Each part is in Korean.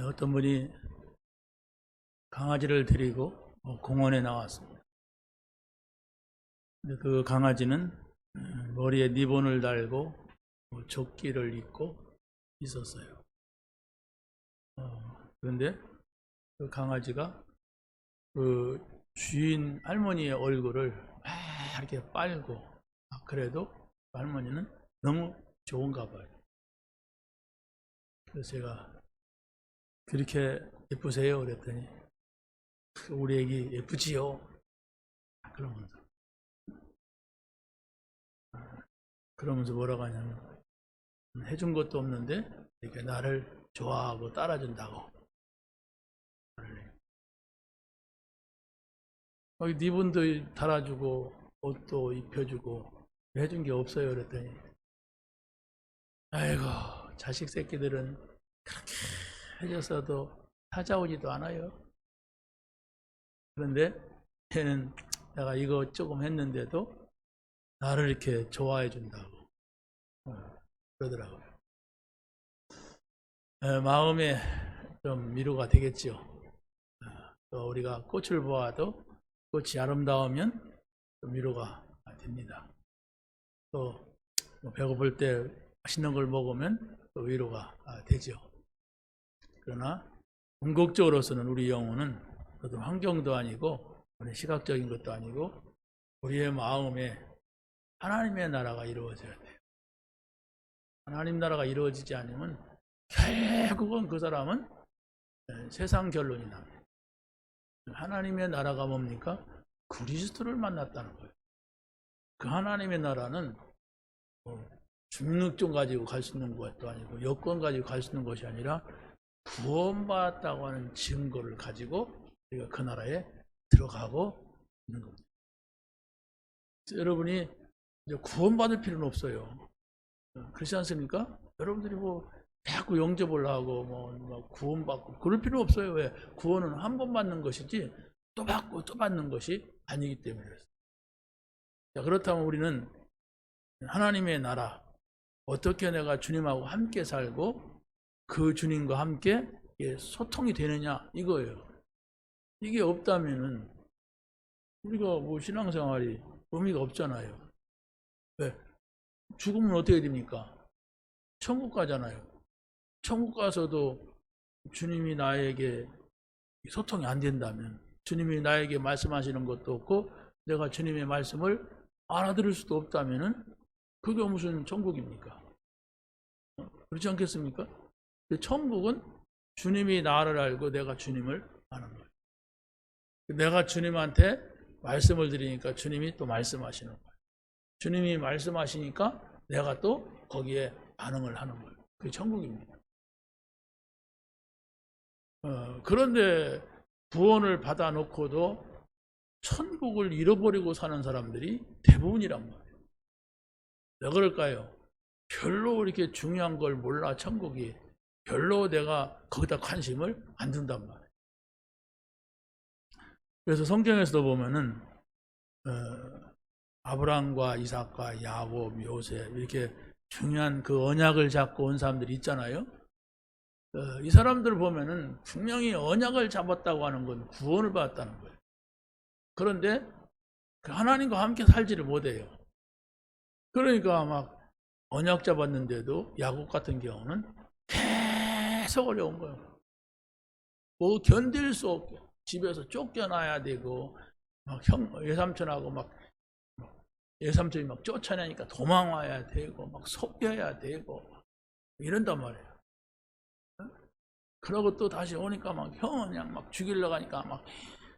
어떤 분이 강아지를 데리고 공원에 나왔습니다. 근데 그 강아지는 머리에 리본을 달고 조끼를 입고 있었어요. 그런데 그 강아지가 그 주인 할머니의 얼굴을 막 이렇게 빨고, 그래도 할머니는 너무 좋은가 봐요. 그래서 제가 그렇게 예쁘세요? 그랬더니 우리 애기 예쁘지요? 그러면서 뭐라고 하냐면, 해준 것도 없는데 이렇게 나를 좋아하고 따라준다고. 리본도 달아주고 옷도 입혀주고 해준 게 없어요. 그랬더니 아이고, 자식 새끼들은 그렇게 해줬어도 찾아오지도 않아요. 그런데 걔는 내가 이거 조금 했는데도 나를 이렇게 좋아해 준다고 그러더라고요. 마음에 좀 위로가 되겠죠. 또 우리가 꽃을 보아도 꽃이 아름다우면 좀 위로가 됩니다. 또 배고플 때 맛있는 걸 먹으면 또 위로가 되죠. 그러나 궁극적으로서는 우리 영혼은 어떤 환경도 아니고 시각적인 것도 아니고 우리의 마음에 하나님의 나라가 이루어져야 돼요. 하나님 나라가 이루어지지 않으면 결국은 그 사람은 세상 결론이 납니다. 하나님의 나라가 뭡니까? 그리스도를 만났다는 거예요. 그 하나님의 나라는 중력좀 가지고 갈 수 있는 것도 아니고 여권 가지고 갈 수 있는 것이 아니라 구원받았다고 하는 증거를 가지고 우리가 그 나라에 들어가고 있는 겁니다. 여러분이 이제 구원받을 필요는 없어요. 그렇지 않습니까? 여러분들이 자꾸 영접을 하고 뭐 구원받고 그럴 필요 없어요. 왜? 구원은 한 번 받는 것이지 또 받고 또 받는 것이 아니기 때문에 그렇습니다. 자, 그렇다면 우리는 하나님의 나라, 어떻게 내가 주님하고 함께 살고 그 주님과 함께 소통이 되느냐 이거예요. 이게 없다면은 우리가 신앙생활이 의미가 없잖아요. 왜? 죽으면 어떻게 됩니까? 천국 가잖아요. 천국 가서도 주님이 나에게 소통이 안 된다면, 주님이 나에게 말씀하시는 것도 없고 내가 주님의 말씀을 알아들을 수도 없다면은 그게 무슨 천국입니까? 그렇지 않겠습니까? 천국은 주님이 나를 알고 내가 주님을 아는 거예요. 내가 주님한테 말씀을 드리니까 주님이 또 말씀하시는 거예요. 주님이 말씀하시니까 내가 또 거기에 반응을 하는 거예요. 그게 천국입니다. 그런데 구원을 받아놓고도 천국을 잃어버리고 사는 사람들이 대부분이란 말이에요. 왜 그럴까요? 별로 이렇게 중요한 걸 몰라. 천국이 별로 내가 거기다 관심을 안 둔단 말이에요. 그래서 성경에서도 보면은 아브라함과 이삭과 야곱, 요셉 이렇게 중요한 그 언약을 잡고 온 사람들이 있잖아요. 이 사람들 보면은 분명히 언약을 잡았다고 하는 건 구원을 받았다는 거예요. 그런데 하나님과 함께 살지를 못해요. 그러니까 막 언약 잡았는데도 야곱 같은 경우는 계속 어려운 거예요. 견딜 수 없게 집에서 쫓겨나야 되고 막 외삼촌하고 막 외삼촌이 막 쫓아내니까 도망와야 되고 막 속여야 되고 이런단 말이에요. 그러고 또 다시 오니까 막 형은 그냥 막 죽이려고 하니까 막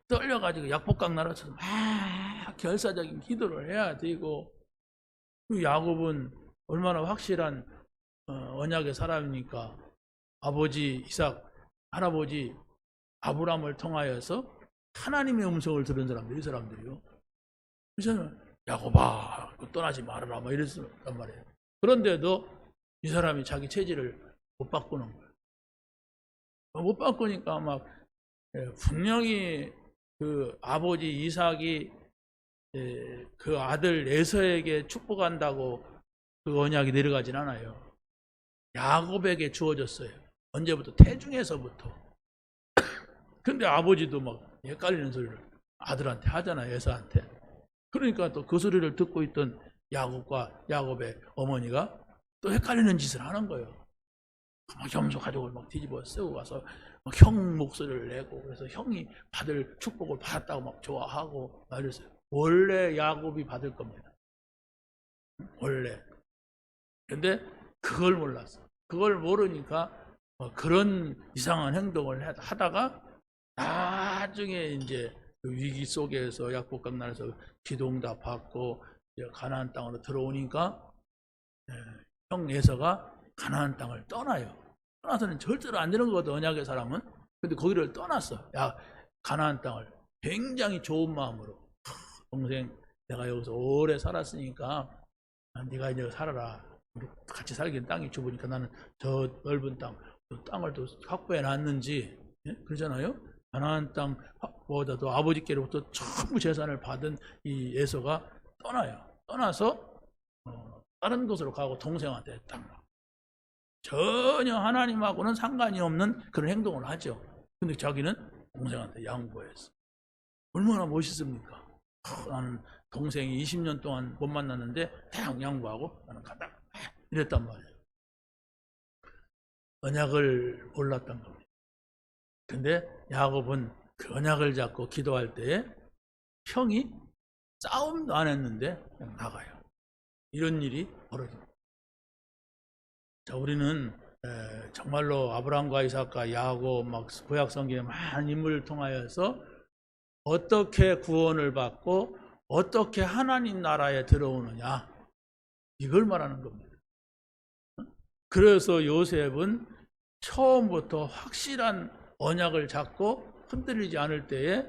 떨려가지고 약복강 나라처럼 막 결사적인 기도를 해야 되고, 야곱은 얼마나 확실한 언약의 사람이니까 아버지 이삭, 할아버지 아브라함을 통하여서 하나님의 음성을 들은 사람들, 이 사람들이요. 그래서 야곱아 떠나지 말아라 막 이랬단 말이에요. 그런데도 이 사람이 자기 체질을 못 바꾸는 거예요. 못 바꾸니까 막 분명히 그 아버지 이삭이 그 아들 에서에게 축복한다고 그 언약이 내려가진 않아요. 야곱에게 주어졌어요. 언제부터? 태중에서부터. 근데 아버지도 막 헷갈리는 소리를 아들한테 하잖아요. 에서한테. 그러니까 또 그 소리를 듣고 있던 야곱과 야곱의 어머니가 또 헷갈리는 짓을 하는 거예요. 막 염소 가족을 막 뒤집어 쓰고 가서 막 형 목소리를 내고, 그래서 형이 받을 축복을 받았다고 막 좋아하고 말했어요. 원래 야곱이 받을 겁니다. 원래. 근데 그걸 몰랐어. 그걸 모르니까 그런 이상한 행동을 하다가 나중에 이제 위기 속에서 약복강난에서 기도응답 받고 가나안 땅으로 들어오니까 형 에서가 가나안 땅을 떠나요. 떠나서는 절대로 안 되는 거거든, 언약의 사람은. 근데 거기를 떠났어. 야, 가나안 땅을 굉장히 좋은 마음으로, 동생 내가 여기서 오래 살았으니까 네가 이제 살아라. 우리 같이 살기엔 땅이 좁으니까 나는 저 넓은 땅을 또 확보해 놨는지, 그러잖아요. 가나안 땅보다도 아버지께로부터 전부 재산을 받은 이 에서가 떠나요. 떠나서 다른 곳으로 가고 동생한테 딱 전혀 하나님하고는 상관이 없는 그런 행동을 하죠. 근데 자기는 동생한테 양보했어. 얼마나 멋있습니까? 나는 동생이 20년 동안 못 만났는데 딱 양보하고 나는 간다. 이랬단 말이에요. 언약을 몰랐던 겁니다. 근데 야곱은 그 언약을 잡고 기도할 때에 형이 싸움도 안 했는데 그냥 나가요. 이런 일이 벌어집니다. 자, 우리는 정말로 아브라함과 이삭과 야곱, 막 구약 성경의 많은 인물을 통하여서 어떻게 구원을 받고 어떻게 하나님 나라에 들어오느냐, 이걸 말하는 겁니다. 그래서 요셉은 처음부터 확실한 언약을 잡고 흔들리지 않을 때에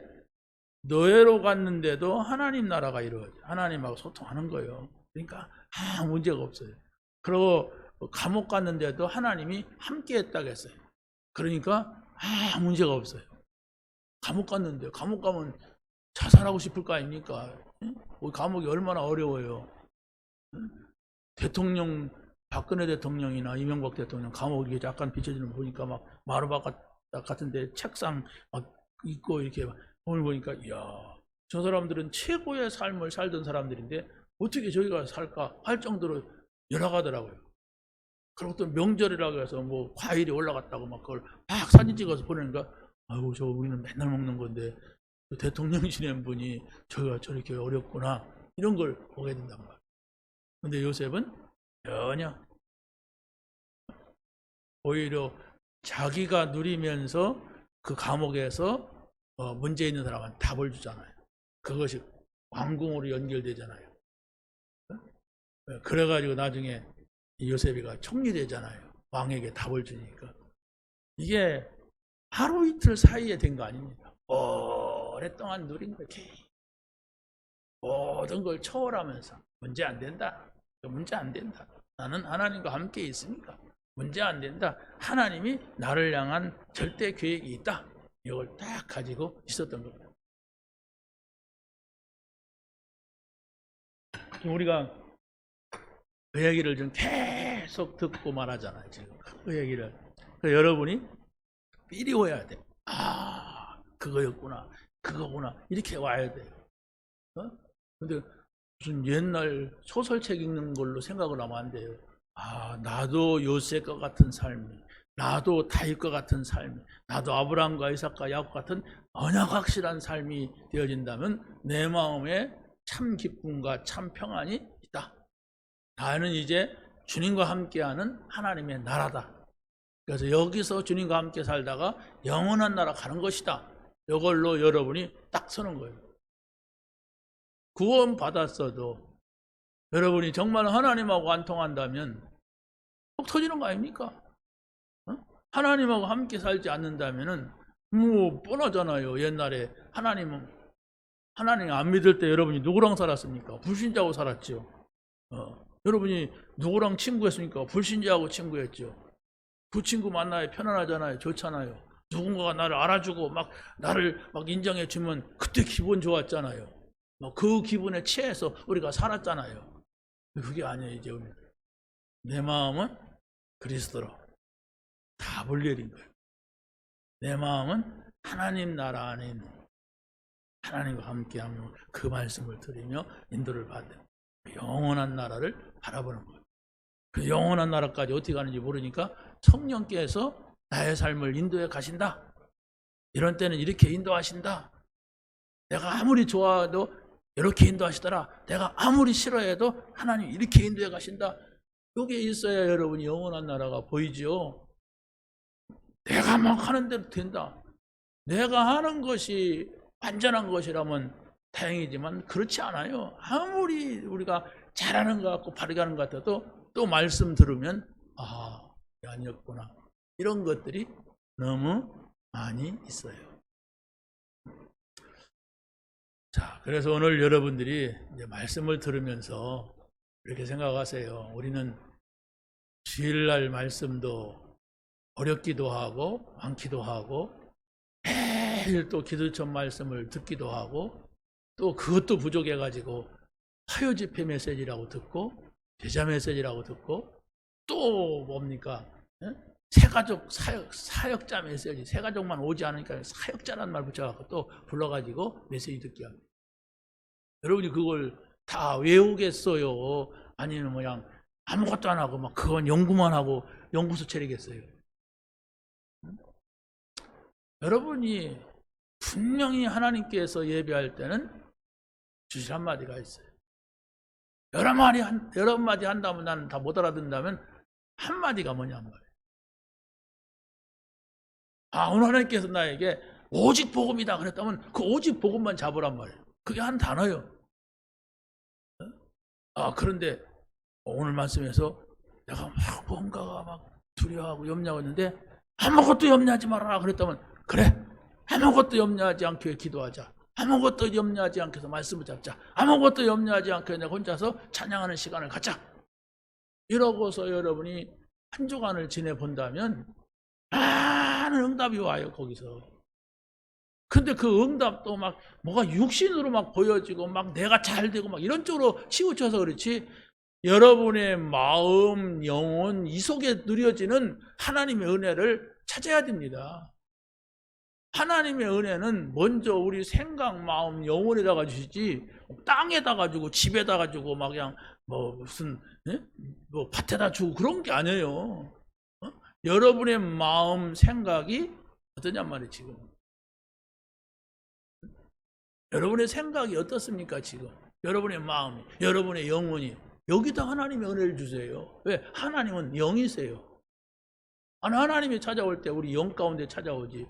노예로 갔는데도 하나님 나라가 이루어져. 하나님하고 소통하는 거예요. 그러니까 문제가 없어요. 그리고 감옥 갔는데도 하나님이 함께 했다고 했어요. 그러니까 문제가 없어요. 감옥 갔는데, 감옥 가면 자살하고 싶을 거 아닙니까? 감옥이 얼마나 어려워요. 대통령, 박근혜 대통령이나 이명박 대통령 감옥이 약간 비춰지는 거 보니까 막 마루바깥 같은데 책상 막 있고 이렇게 오늘 보니까, 이야, 저 사람들은 최고의 삶을 살던 사람들인데 어떻게 저희가 살까 할 정도로 열악하더라고요. 그리고 또 명절이라고 해서 뭐 과일이 올라갔다고 막 그걸 막 사진 찍어서 보내니까, 아이고, 저 우리는 맨날 먹는 건데 대통령이신 분이 저희가 저렇게 어렵구나, 이런 걸 보게 된단 말이에요. 근데 요셉은 전혀, 오히려 자기가 누리면서 그 감옥에서 문제 있는 사람한테 답을 주잖아요. 그것이 왕궁으로 연결되잖아요. 그래가지고 나중에 요셉이가 총리 되잖아요. 왕에게 답을 주니까. 이게 하루 이틀 사이에 된 거 아닙니다. 오랫동안 누린 거예요. 모든 걸 초월하면서 문제 안 된다. 문제 안 된다. 나는 하나님과 함께 있으니까 문제 안 된다. 하나님이 나를 향한 절대 계획이 있다. 이걸 딱 가지고 있었던 겁니다. 우리가 그 얘기를 좀 계속 듣고 말하잖아요. 지금 그 얘기를. 여러분이 삐리워야 돼. 그거였구나, 그거구나, 이렇게 와야 돼요. 근데 무슨 옛날 소설책 읽는 걸로 생각을 하면 안 돼요. 나도 요셉과 같은 삶이, 나도 다윗과 같은 삶이, 나도 아브라함과 이삭과 야곱 같은 언약 확실한 삶이 되어진다면 내 마음에 참 기쁨과 참 평안이 있다. 나는 이제 주님과 함께하는 하나님의 나라다. 그래서 여기서 주님과 함께 살다가 영원한 나라 가는 것이다. 이걸로 여러분이 딱 서는 거예요. 구원 받았어도 여러분이 정말 하나님하고 안 통한다면 속 터지는 거 아닙니까? 하나님하고 함께 살지 않는다면은 뭐 뻔하잖아요. 옛날에 하나님 안 믿을 때 여러분이 누구랑 살았습니까? 불신자하고 살았죠. 여러분이 누구랑 친구했습니까? 불신자하고 친구했죠. 그 친구 만나야 편안하잖아요. 좋잖아요. 누군가가 나를 알아주고 막 나를 막 인정해주면 그때 기분 좋았잖아요. 그 기분에 취해서 우리가 살았잖아요. 그게 아니에요. 이제 내 마음은 그리스도로, 답을 내린 거예요. 내 마음은 하나님 나라 안에 있는 하나님과 함께하며 그 말씀을 들으며 인도를 받는 영원한 나라를 바라보는 거예요. 그 영원한 나라까지 어떻게 가는지 모르니까 성령께서 나의 삶을 인도해 가신다. 이런 때는 이렇게 인도하신다. 내가 아무리 좋아해도 이렇게 인도하시더라. 내가 아무리 싫어해도 하나님 이렇게 인도해 가신다. 여기에 있어야 여러분이 영원한 나라가 보이죠. 내가 막 하는 대로 된다. 내가 하는 것이 완전한 것이라면 다행이지만 그렇지 않아요. 아무리 우리가 잘하는 것 같고 바르게 하는 것 같아도 또 말씀 들으면 아니었구나. 이런 것들이 너무 많이 있어요. 자, 그래서 오늘 여러분들이 이제 말씀을 들으면서 이렇게 생각하세요. 우리는 주일날 말씀도 어렵기도 하고 많기도 하고 매일 또 기도처 말씀을 듣기도 하고 또 그것도 부족해가지고 화요 집회 메시지라고 듣고 제자 메시지라고 듣고 또 뭡니까? 새가족 사역자 메시지, 새가족만 오지 않으니까 사역자란 말 붙여갖고 또 불러가지고 메시지 듣게 합니다. 여러분이 그걸 다 외우겠어요? 아니면 그냥 아무것도 안 하고 막 그건 연구만 하고 연구소 차리겠어요? 여러분이 분명히 하나님께서 예배할 때는 주실 한마디가 있어요. 여러 마디 한다면 나는 다 못 알아듣는다면 한마디가 뭐냐 말이에요. 오늘 하나님께서 나에게 오직 복음이다 그랬다면 그 오직 복음만 잡으란 말이에요. 그게 한 단어예요. 그런데 오늘 말씀에서 내가 막 뭔가가 막 두려워하고 염려하고 있는데 아무것도 염려하지 말아라 그랬다면 그래, 아무것도 염려하지 않게 기도하자. 아무것도 염려하지 않게 말씀을 잡자. 아무것도 염려하지 않게 내가 혼자서 찬양하는 시간을 갖자. 이러고서 여러분이 한 주간을 지내본다면 많은 응답이 와요, 거기서. 근데 그 응답도 막 뭐가 육신으로 막 보여지고 막 내가 잘 되고 막 이런 쪽으로 치우쳐서 그렇지 여러분의 마음, 영혼, 이 속에 누려지는 하나님의 은혜를 찾아야 됩니다. 하나님의 은혜는 먼저 우리 생각, 마음, 영혼에다가 주시지 땅에다가 주고 집에다가 주고 막 그냥 무슨 뭐 밭에다 주고 그런 게 아니에요. 여러분의 마음, 생각이 어떠냔 말이에요. 지금 여러분의 생각이 어떻습니까? 지금 여러분의 마음이, 여러분의 영혼이 여기다 하나님의 은혜를 주세요. 왜? 하나님은 영이세요. 하나님이 찾아올 때 우리 영 가운데 찾아오지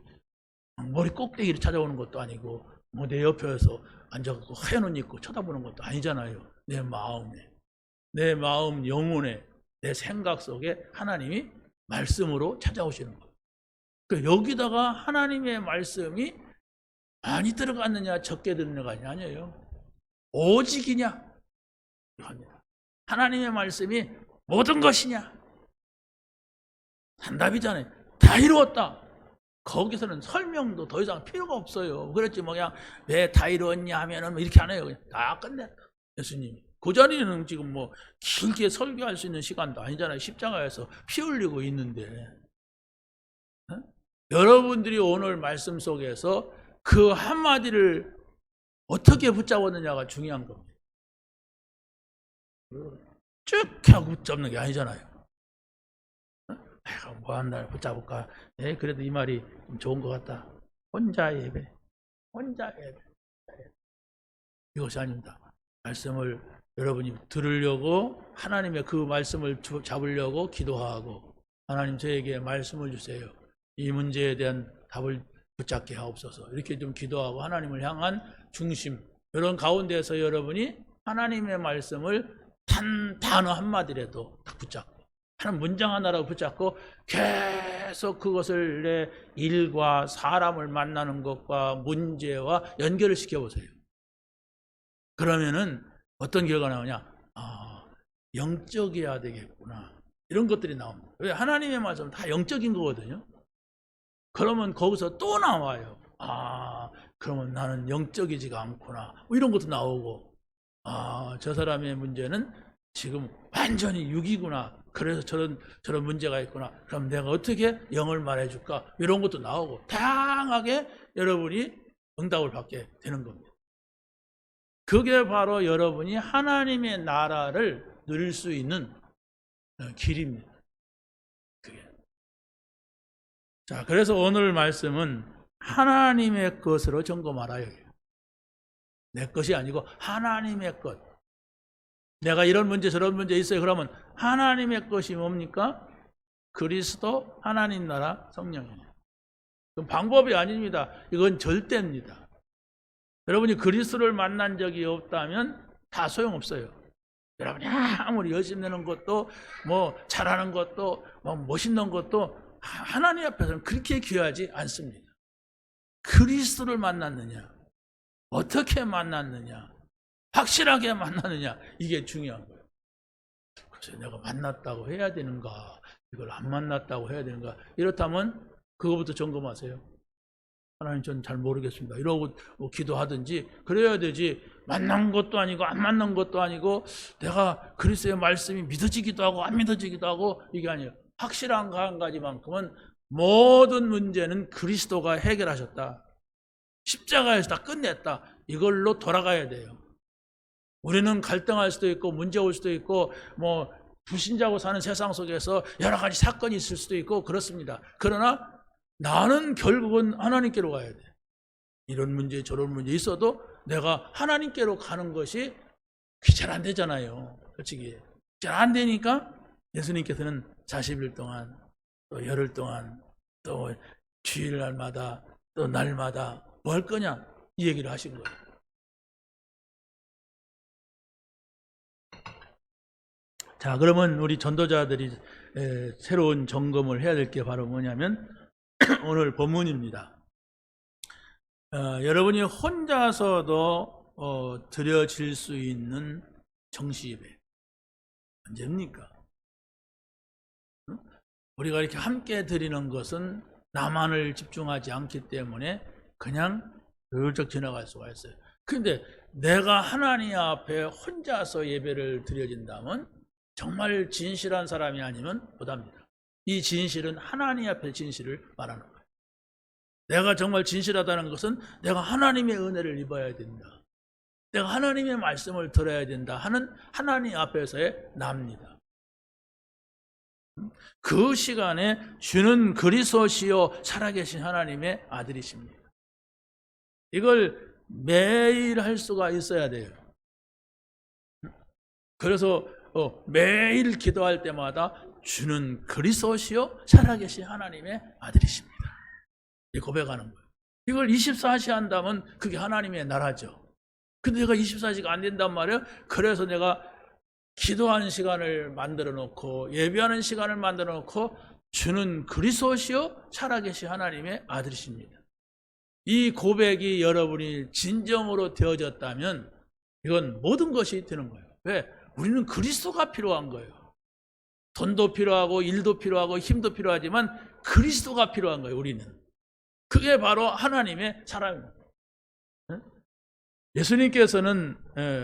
머리 꼭대기를 찾아오는 것도 아니고 뭐 내 옆에서 앉아서 하얀 옷 입고 쳐다보는 것도 아니잖아요. 내 마음에, 내 마음 영혼에, 내 생각 속에 하나님이 말씀으로 찾아오시는 거예요. 그러니까 여기다가 하나님의 말씀이 많이 들어갔느냐 적게 들어갔느냐 아니에요. 오직이냐 이겁니다. 하나님의 말씀이 모든 것이냐 단답이잖아요. 다 이루었다. 거기서는 설명도 더 이상 필요가 없어요. 그랬지 뭐 그냥 왜 다 이루었냐 하면은 이렇게 안 해요. 그냥 다 끝냈다. 예수님이. 그 자리는 지금 뭐 길게 설교할 수 있는 시간도 아니잖아요. 십자가에서 피 흘리고 있는데. 여러분들이 오늘 말씀 속에서 그 한마디를 어떻게 붙잡았느냐가 중요한 겁니다. 쭉 하고 붙잡는 게 아니잖아요. 내가 뭐 한날 붙잡을까? 그래도 이 말이 좀 좋은 것 같다. 혼자 예배. 혼자 예배. 이것이 아닙니다. 말씀을 여러분이 들으려고 하나님의 그 말씀을 잡으려고 기도하고 하나님 저에게 말씀을 주세요. 이 문제에 대한 답을 붙잡게 하옵소서. 이렇게 좀 기도하고 하나님을 향한 중심 이런 가운데서 여러분이 하나님의 말씀을 단어 한마디라도 딱 붙잡고 한 문장 하나라도 붙잡고 계속 그것을 내 일과 사람을 만나는 것과 문제와 연결을 시켜보세요. 그러면은 어떤 결과가 나오냐? 영적이어야 되겠구나. 이런 것들이 나옵니다. 왜? 하나님의 말씀은 다 영적인 거거든요. 그러면 거기서 또 나와요. 그러면 나는 영적이지가 않구나. 뭐 이런 것도 나오고 저 사람의 문제는 지금 완전히 육이구나. 그래서 저런 문제가 있구나. 그럼 내가 어떻게 영을 말해줄까? 이런 것도 나오고 다양하게 여러분이 응답을 받게 되는 겁니다. 그게 바로 여러분이 하나님의 나라를 누릴 수 있는 길입니다. 그게. 자, 그래서 오늘 말씀은 하나님의 것으로 점검하라요. 내 것이 아니고 하나님의 것. 내가 이런 문제 저런 문제 있어요. 그러면 하나님의 것이 뭡니까? 그리스도, 하나님 나라, 성령이에요. 그건 방법이 아닙니다. 이건 절대입니다. 여러분이 그리스도를 만난 적이 없다면 다 소용없어요. 여러분이 아무리 열심히 내는 것도 뭐 잘하는 것도 뭐 멋있는 것도 하나님 앞에서는 그렇게 귀하지 않습니다. 그리스도를 만났느냐, 어떻게 만났느냐, 확실하게 만났느냐, 이게 중요한 거예요. 그래서 내가 만났다고 해야 되는가, 이걸 안 만났다고 해야 되는가, 이렇다면 그거부터 점검하세요. 하나님 전 잘 모르겠습니다. 이러고 뭐 기도하든지 그래야 되지. 만난 것도 아니고 안 만난 것도 아니고 내가 그리스도의 말씀이 믿어지기도 하고 안 믿어지기도 하고 이게 아니에요. 확실한 거 한 가지만큼은 모든 문제는 그리스도가 해결하셨다. 십자가에서 다 끝냈다. 이걸로 돌아가야 돼요. 우리는 갈등할 수도 있고 문제 올 수도 있고 뭐 불신자고 사는 세상 속에서 여러 가지 사건이 있을 수도 있고 그렇습니다. 그러나 나는 결국은 하나님께로 가야 돼. 이런 문제 저런 문제 있어도 내가 하나님께로 가는 것이 잘 안 되잖아요. 솔직히 잘 안 되니까 예수님께서는 40일 동안 또 열흘 동안 또 주일날마다 또 날마다 뭐 할 거냐 이 얘기를 하신 거예요. 자, 그러면 우리 전도자들이 새로운 점검을 해야 될 게 바로 뭐냐면 오늘 본문입니다. 여러분이 혼자서도 드려질 수 있는 정시예배 언제입니까? 우리가 이렇게 함께 드리는 것은 나만을 집중하지 않기 때문에 그냥 슬쩍 지나갈 수가 있어요. 그런데 내가 하나님 앞에 혼자서 예배를 드려진다면 정말 진실한 사람이 아니면 못합니다. 이 진실은 하나님 앞에 진실을 말하는 거예요. 내가 정말 진실하다는 것은 내가 하나님의 은혜를 입어야 된다. 내가 하나님의 말씀을 들어야 된다 하는 하나님 앞에서의 나입니다. 그 시간에 주는 그리스도시요 살아계신 하나님의 아들이십니다. 이걸 매일 할 수가 있어야 돼요. 그래서 매일 기도할 때마다 주는 그리스도시요 살아계신 하나님의 아들이십니다. 이 고백하는 거예요. 이걸 24시 한다면 그게 하나님의 나라죠. 근데 내가 24시가 안 된단 말이에요. 그래서 내가 기도하는 시간을 만들어 놓고 예배하는 시간을 만들어 놓고 주는 그리스도시요 살아계신 하나님의 아들이십니다. 이 고백이 여러분이 진정으로 되어졌다면 이건 모든 것이 되는 거예요. 왜? 우리는 그리스도가 필요한 거예요. 돈도 필요하고 일도 필요하고 힘도 필요하지만 그리스도가 필요한 거예요. 우리는. 그게 바로 하나님의 사람입니다. 예수님께서는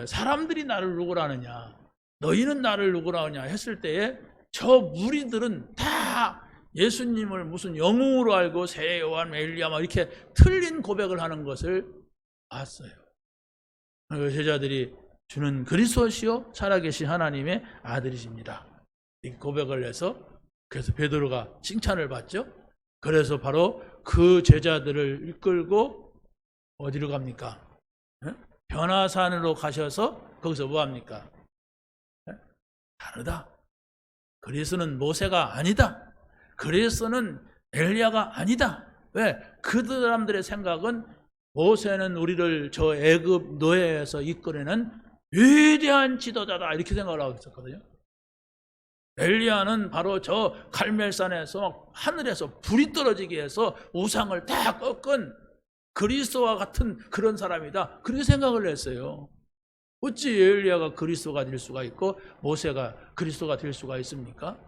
사람들이 나를 누구라 하느냐, 너희는 나를 누구라 하느냐 했을 때에 저 무리들은 다 예수님을 무슨 영웅으로 알고 새 요한, 엘리야 막 이렇게 틀린 고백을 하는 것을 봤어요. 제자들이 주는 그리스도시요 살아계신 하나님의 아들이십니다. 이 고백을 해서 그래서 베드로가 칭찬을 받죠. 그래서 바로 그 제자들을 이끌고 어디로 갑니까? 변화산으로 가셔서 거기서 뭐 합니까? 다르다. 그리스도는 모세가 아니다. 그리스도는 엘리야가 아니다. 왜? 그 사람들의 생각은 모세는 우리를 저 애굽 노예에서 이끌어낸 위대한 지도자다 이렇게 생각을 하고 있었거든요. 엘리야는 바로 저 갈멜산에서 하늘에서 불이 떨어지게 해서 우상을 다 꺾은 그리스도와 같은 그런 사람이다. 그렇게 생각을 했어요. 어찌 엘리야가 그리스도가 될 수가 있고 모세가 그리스도가 될 수가 있습니까?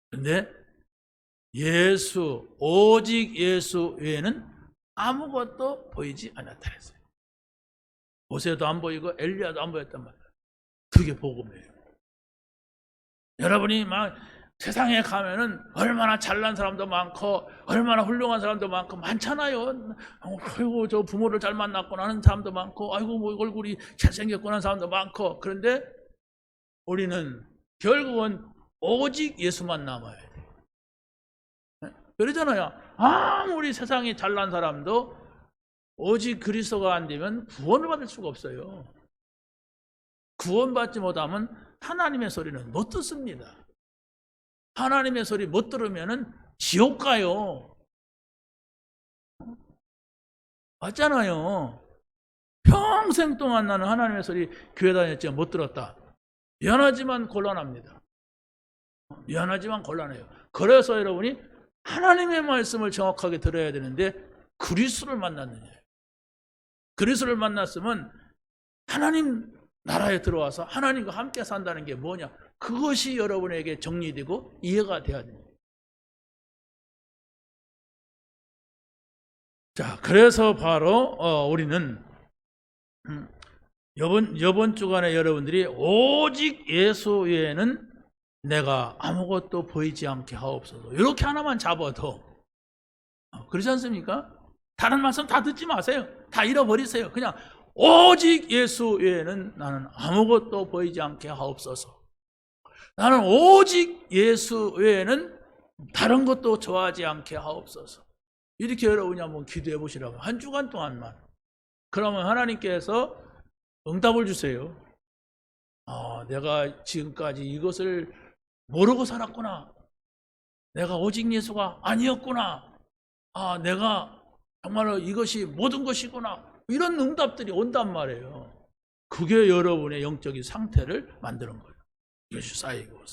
그런데 예수, 오직 예수 외에는 아무것도 보이지 않았다 했어요. 모세도 안 보이고 엘리야도 안 보였단 말이에요. 그게 복음이에요. 여러분이 막 세상에 가면은 얼마나 잘난 사람도 많고 얼마나 훌륭한 사람도 많고 많잖아요. 아이고 저 부모를 잘 만났구나 하는 사람도 많고 아이고 뭐 얼굴이 잘생겼구나 하는 사람도 많고 그런데 우리는 결국은 오직 예수만 남아야 돼. 그러잖아요. 아무리 세상에 잘난 사람도 오직 그리스도가 안 되면 구원을 받을 수가 없어요. 구원받지 못하면 하나님의 소리는 못 듣습니다. 하나님의 소리 못 들으면 지옥 가요. 맞잖아요. 평생 동안 나는 하나님의 소리 교회 다녔지만 못 들었다. 미안하지만 곤란합니다. 미안하지만 곤란해요. 그래서 여러분이 하나님의 말씀을 정확하게 들어야 되는데 그리스도를 만났느냐. 그리스도를 만났으면 하나님 나라에 들어와서 하나님과 함께 산다는 게 뭐냐. 그것이 여러분에게 정리되고 이해가 돼야 됩니다. 자, 그래서 바로 우리는 이번 주간에 여러분들이 오직 예수 외에는 내가 아무것도 보이지 않게 하옵소서. 이렇게 하나만 잡아도 그렇지 않습니까? 다른 말씀 다 듣지 마세요. 다 잃어버리세요. 그냥 오직 예수 외에는 나는 아무것도 보이지 않게 하옵소서. 나는 오직 예수 외에는 다른 것도 좋아하지 않게 하옵소서. 이렇게 여러분이 한번 기도해 보시라고. 한 주간 동안만. 그러면 하나님께서 응답을 주세요. 내가 지금까지 이것을 모르고 살았구나. 내가 오직 예수가 아니었구나. 내가 정말로 이것이 모든 것이구나. 이런 응답들이 온단 말이에요. 그게 여러분의 영적인 상태를 만드는 거예요. 이것이 쌓이고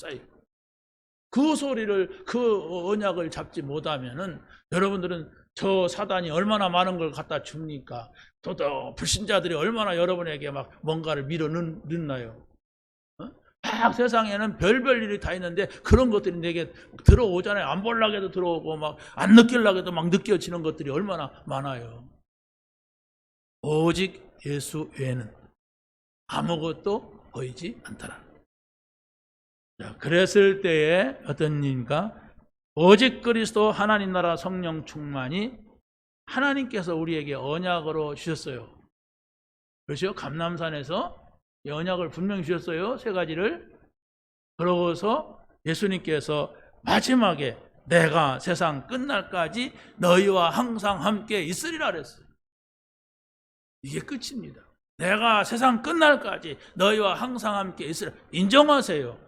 그 소리를, 그 언약을 잡지 못하면은 여러분들은 저 사단이 얼마나 많은 걸 갖다 줍니까? 또 불신자들이 얼마나 여러분에게 막 뭔가를 밀어 넣나요? 막 세상에는 별별 일이 다 있는데 그런 것들이 내게 들어오잖아요. 안 보려고 해도 들어오고 막 안 느끼려고 해도 막 느껴지는 것들이 얼마나 많아요. 오직 예수 외에는 아무것도 보이지 않더라. 자, 그랬을 때에 어떤 일인가? 오직 그리스도 하나님 나라 성령 충만이 하나님께서 우리에게 언약으로 주셨어요. 그렇죠? 감람산에서 이 언약을 분명히 주셨어요. 세 가지를. 그러고서 예수님께서 마지막에 내가 세상 끝날까지 너희와 항상 함께 있으리라 그랬어요. 이게 끝입니다. 내가 세상 끝날까지 너희와 항상 함께 있으리라. 인정하세요.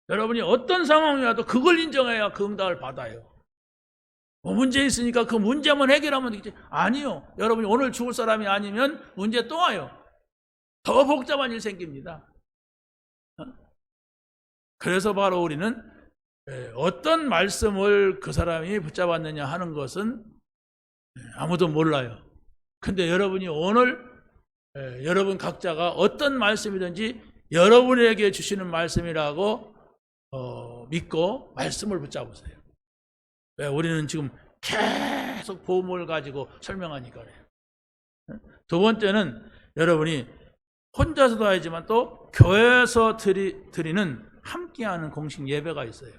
여러분이 어떤 상황이라도 그걸 인정해야 그 응답을 받아요. 뭐 문제 있으니까 그 문제만 해결하면 되겠지. 아니요. 여러분이 오늘 죽을 사람이 아니면 문제 또 와요. 더 복잡한 일 생깁니다. 그래서 바로 우리는 어떤 말씀을 그 사람이 붙잡았느냐 하는 것은 아무도 몰라요. 근데 여러분이 오늘 여러분 각자가 어떤 말씀이든지 여러분에게 주시는 말씀이라고 믿고 말씀을 붙잡으세요. 왜? 우리는 지금 계속 보험을 가지고 설명하니까 그래요. 두 번째는 여러분이 혼자서도 하지만 또 교회에서 드리는 함께하는 공식 예배가 있어요.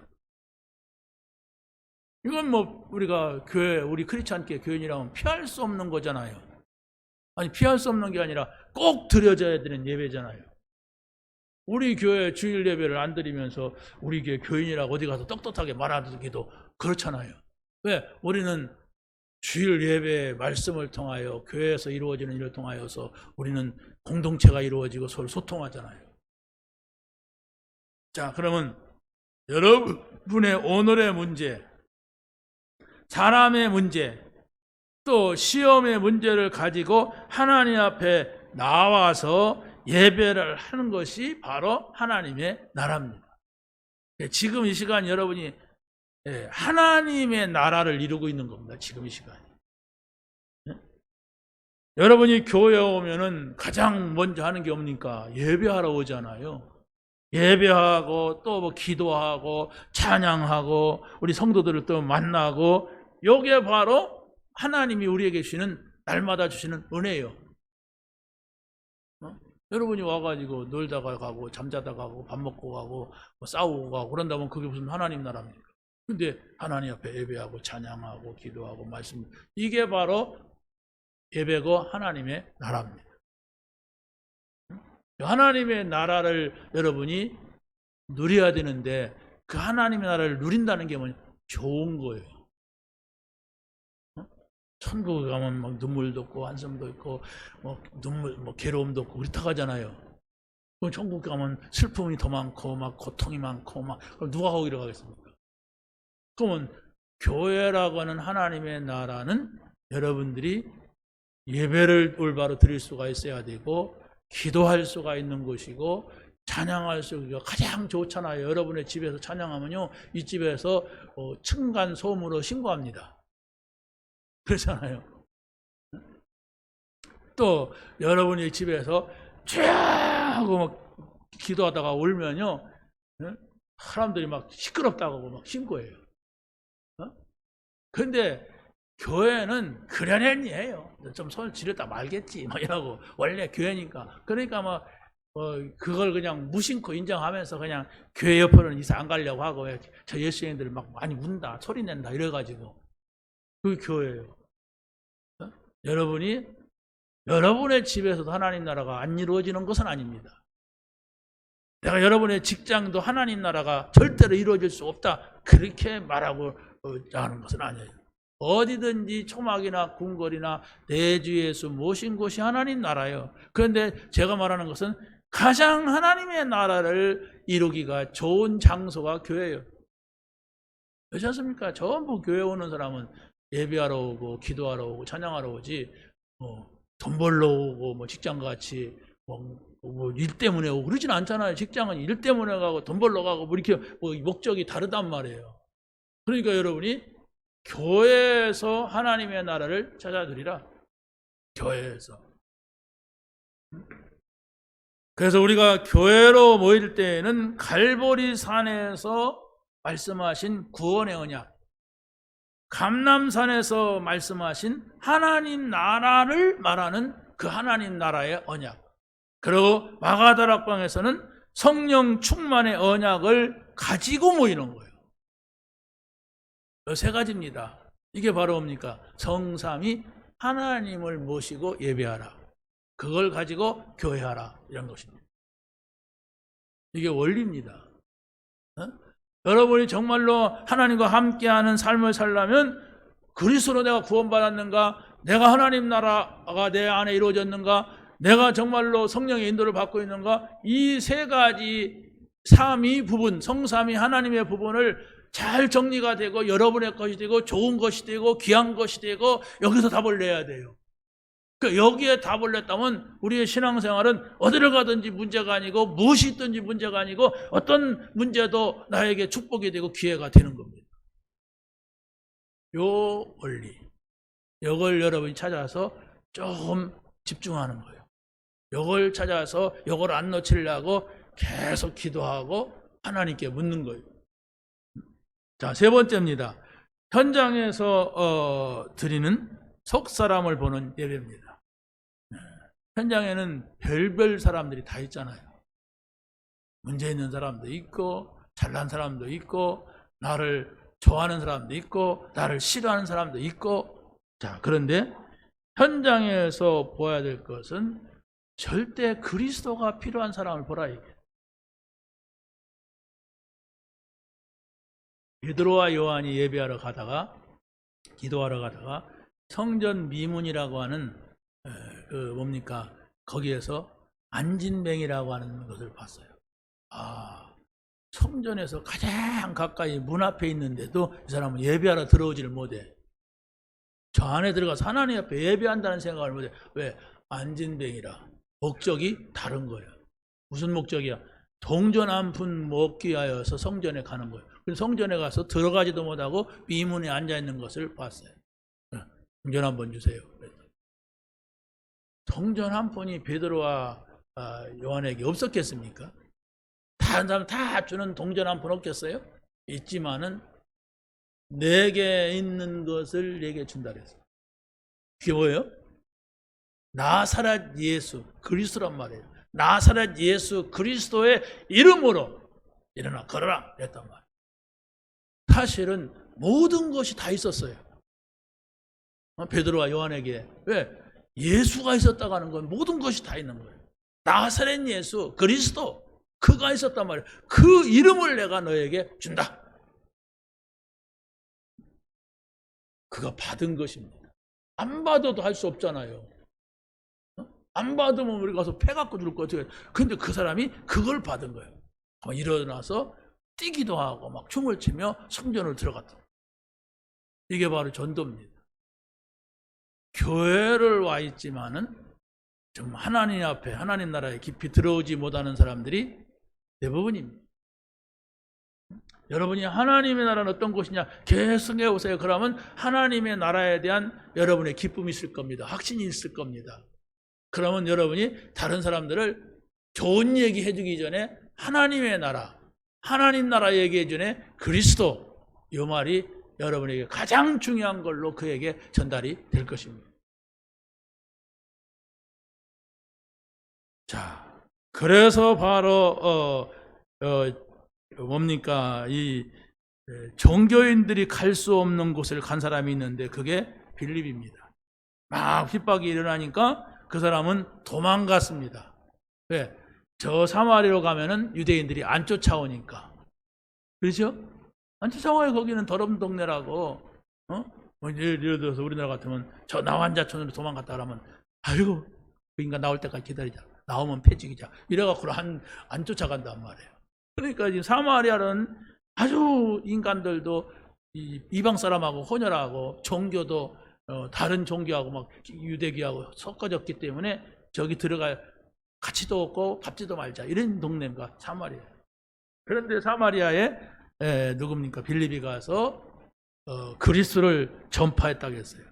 이건 뭐 우리가 우리 크리스찬께 교인이라면 피할 수 없는 거잖아요. 아니 피할 수 없는 게 아니라 꼭 드려져야 되는 예배잖아요. 우리 교회 주일 예배를 안 드리면서 우리 교회 교인이라고 어디 가서 떳떳하게 말하기도 그렇잖아요. 왜? 우리는 주일 예배 말씀을 통하여 교회에서 이루어지는 일을 통하여서 우리는 공동체가 이루어지고 서로 소통하잖아요. 자, 그러면 여러분의 오늘의 문제, 사람의 문제, 또 시험의 문제를 가지고 하나님 앞에 나와서 예배를 하는 것이 바로 하나님의 나라입니다. 지금 이 시간 여러분이 하나님의 나라를 이루고 있는 겁니다. 지금 이 시간이. 여러분이 교회에 오면은 가장 먼저 하는 게 뭡니까? 예배하러 오잖아요. 예배하고 또 뭐 기도하고 찬양하고 우리 성도들을 또 만나고, 이게 바로 하나님이 우리에게 주시는, 날마다 주시는 은혜예요. 여러분이 와가지고 놀다가 가고 잠자다 가고 밥 먹고 가고 뭐 싸우고 가고 그런다면 그게 무슨 하나님 나라입니까? 근데 하나님 앞에 예배하고 찬양하고 기도하고 말씀, 이게 바로 예배고 하나님의 나라입니다. 하나님의 나라를 여러분이 누려야 되는데 그 하나님의 나라를 누린다는 게 뭐냐? 좋은 거예요. 천국에 가면 막 눈물도 없고 한숨도 있고 뭐 눈물 뭐 괴로움도 없고 그렇다고 하잖아요. 천국 가면 슬픔이 더 많고 막 고통이 많고 막 그럼 누가 거기로 가겠습니까? 그러면 교회라고 하는 하나님의 나라는 여러분들이 예배를 올바로 드릴 수가 있어야 되고 기도할 수가 있는 곳이고 찬양할 수가 가장 좋잖아요. 여러분의 집에서 찬양하면요, 이 집에서 층간 소음으로 신고합니다. 그렇잖아요. 또 여러분이 집에서 쫙 하고 막 기도하다가 울면요, 사람들이 막 시끄럽다고 막 신고해요. 근데 교회는 그려낸이에요. 좀 손을 지렸다 말겠지 막 이러고, 원래 교회니까. 그러니까 막 그걸 그냥 무심코 인정하면서 그냥 교회 옆으로는 이사 안 가려고 하고, 저 예수님들 막 많이 운다 소리 낸다 이래가지고, 그게 교회예요. 여러분이 여러분의 집에서도 하나님 나라가 안 이루어지는 것은 아닙니다. 내가 여러분의 직장도 하나님 나라가 절대로 이루어질 수 없다 그렇게 말하고 하는 것은 아니에요. 어디든지 초막이나 궁궐이나 내 주 예수 모신 곳이 하나님 나라예요. 그런데 제가 말하는 것은 가장 하나님의 나라를 이루기가 좋은 장소가 교회예요. 그렇지 않습니까? 전부 교회 오는 사람은 예배하러 오고 기도하러 오고 찬양하러 오지, 돈 벌러 오고 뭐 직장같이 뭐 일 때문에 오고 그러진 않잖아요. 직장은 일 때문에 가고 돈 벌러 가고 뭐 이렇게 뭐 목적이 다르단 말이에요. 그러니까 여러분이 교회에서 하나님의 나라를 찾아드리라. 교회에서. 그래서 우리가 교회로 모일 때에는 갈보리 산에서 말씀하신 구원의 언약, 감람산에서 말씀하신 하나님 나라를 말하는 그 하나님 나라의 언약, 그리고 마가다락방에서는 성령 충만의 언약을 가지고 모이는 거예요. 이 세 가지입니다. 이게 바로 뭡니까? 성삼위 하나님을 모시고 예배하라, 그걸 가지고 교회하라, 이런 것입니다. 이게 원리입니다. 여러분이 정말로 하나님과 함께하는 삶을 살려면, 그리스도로 내가 구원받았는가, 내가 하나님 나라가 내 안에 이루어졌는가, 내가 정말로 성령의 인도를 받고 있는가, 이 세 가지 삼위 부분, 성삼위 하나님의 부분을 잘 정리가 되고 여러분의 것이 되고 좋은 것이 되고 귀한 것이 되고 여기서 답을 내야 돼요. 여기에 답을 냈다면 우리의 신앙생활은 어디를 가든지 문제가 아니고 무엇이 있든지 문제가 아니고 어떤 문제도 나에게 축복이 되고 기회가 되는 겁니다. 요 원리, 이걸 여러분이 찾아서 조금 집중하는 거예요. 이걸 찾아서 이걸 안 놓치려고 계속 기도하고 하나님께 묻는 거예요. 자, 세 번째입니다. 현장에서 드리는 속사람을 보는 예배입니다. 현장에는 별별 사람들이 다 있잖아요. 문제 있는 사람도 있고 잘난 사람도 있고 나를 좋아하는 사람도 있고 나를 싫어하는 사람도 있고. 자, 그런데 현장에서 보아야 될 것은 절대 그리스도가 필요한 사람을 보라 이게. 베드로와 요한이 예배하러 가다가 기도하러 가다가 성전 미문이라고 하는 뭡니까? 거기에서 안진뱅이라고 하는 것을 봤어요. 성전에서 가장 가까이 문 앞에 있는데도 이 사람은 예배하러 들어오지를 못해. 저 안에 들어가서 하나님 앞에 예배한다는 생각을 못해. 왜? 안진뱅이라. 목적이 다른 거예요. 무슨 목적이야? 동전 한 푼 먹기 위하여서 성전에 가는 거예요. 그래서 성전에 가서 들어가지도 못하고 미문에 앉아있는 것을 봤어요. 동전 한 번 주세요. 동전 한 푼이 베드로와 요한에게 없었겠습니까? 다른 사람 다 주는 동전 한 푼 없겠어요? 있지만은 내게 있는 것을 내게 준다 그랬어요. 그게 뭐예요? 나사렛 예수, 그리스도란 말이에요. 나사렛 예수 그리스도의 이름으로 일어나 걸어라 그랬단 말이에요. 사실은 모든 것이 다 있었어요. 베드로와 요한에게. 왜? 예수가 있었다고 하는 건 모든 것이 다 있는 거예요. 나사렛 예수 그리스도, 그가 있었단 말이에요. 그 이름을 내가 너에게 준다. 그가 받은 것입니다. 안 받아도 할 수 없잖아요. 안 받으면 우리 가서 패 갖고 줄 거 어떻게. 근데 그 사람이 그걸 받은 거예요. 일어나서 뛰기도 하고 막 춤을 추며 성전을 들어갔다. 이게 바로 전도입니다. 교회를 와 있지만은 좀 하나님 앞에, 하나님 나라에 깊이 들어오지 못하는 사람들이 대부분입니다. 여러분이 하나님의 나라는 어떤 곳이냐 계속 해오세요. 그러면 하나님의 나라에 대한 여러분의 기쁨이 있을 겁니다. 확신이 있을 겁니다. 그러면 여러분이 다른 사람들을 좋은 얘기 해주기 전에 하나님의 나라, 하나님 나라 얘기해 전에 그리스도, 이 말이 여러분에게 가장 중요한 걸로 그에게 전달이 될 것입니다. 자, 그래서 바로 뭡니까? 이 종교인들이 갈 수 없는 곳을 간 사람이 있는데 그게 빌립입니다. 막 핍박이 일어나니까 그 사람은 도망갔습니다. 왜? 저 사마리아로 가면은 유대인들이 안 쫓아오니까. 그렇죠? 안 쫓아와요. 거기는 더러운 동네라고. 예를 들어서 우리나라 같으면 저 나환자촌으로 도망갔다 그러면 아이고 그 인간 나올 때까지 기다리자. 나오면 패직이자. 이래갖고 안 쫓아간단 말이에요. 그러니까 지금 사마리아는 아주 인간들도 이방 사람하고 혼혈하고 종교도 다른 종교하고 막 유대교하고 섞어졌기 때문에 저기 들어가 가치도 없고 밟지도 말자 이런 동네가 사마리아예요. 그런데 사마리아에 누굽니까? 빌립이 가서 그리스도를 전파했다고 했어요.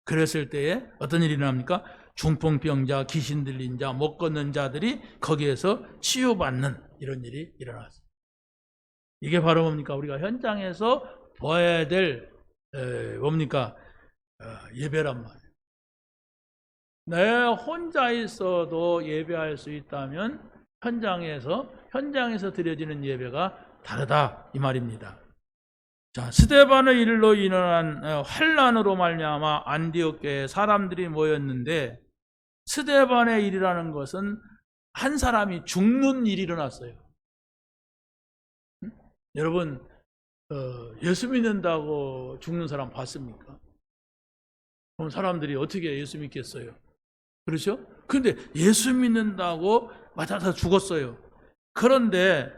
그랬을 때에 어떤 일이 일어납니까? 중풍병자, 귀신 들린 자, 못 걷는 자들이 거기에서 치유받는 이런 일이 일어났어요. 이게 바로 뭡니까? 우리가 현장에서 봐야 될 뭡니까? 예배란 말이에요. 내 혼자 있어도 예배할 수 있다면 현장에서 드려지는 예배가 다르다 이 말입니다. 자, 스데반의 일로 일어난 환란으로 말미암아 안디옥 교회에 사람들이 모였는데 스데반의 일이라는 것은 한 사람이 죽는 일이 일어났어요. 여러분 예수 믿는다고 죽는 사람 봤습니까? 그럼 사람들이 어떻게 예수 믿겠어요? 그렇죠? 그런데 예수 믿는다고 맞아서 죽었어요. 그런데